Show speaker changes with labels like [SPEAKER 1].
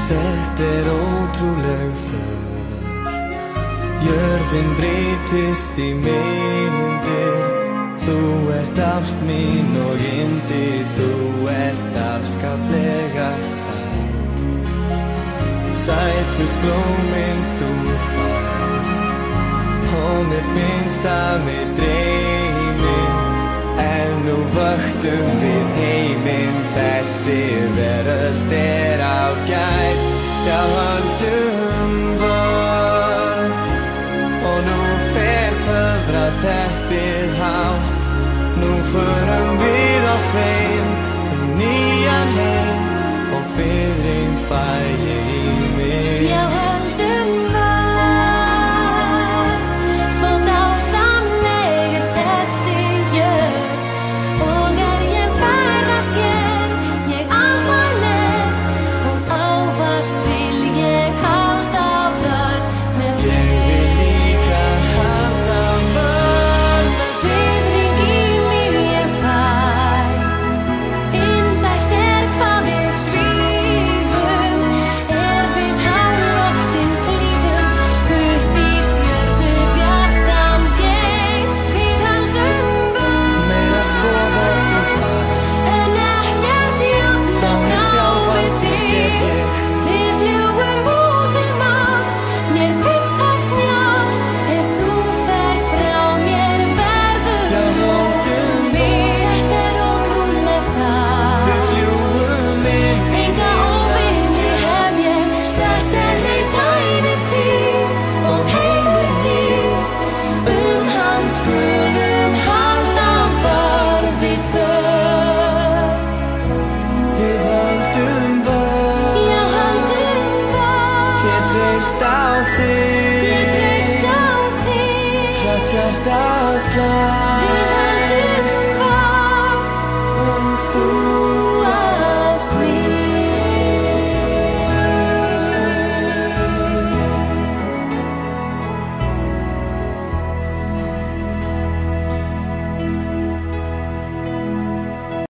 [SPEAKER 1] Þetta ótrúleg för. Jörðin breytist í myndir. Þú ert ást mín og yndi. Þú ert afskaplega sæt. Sætusblómin þú færð. Og mér finnst að mig dreymi. En nú vöktum við heiminn. Þessi veröld ágæt. Já, höldum vörð. Og nú fer töfrateppið hátt. Nú förum við á sveim nýjan heim og fiðring fær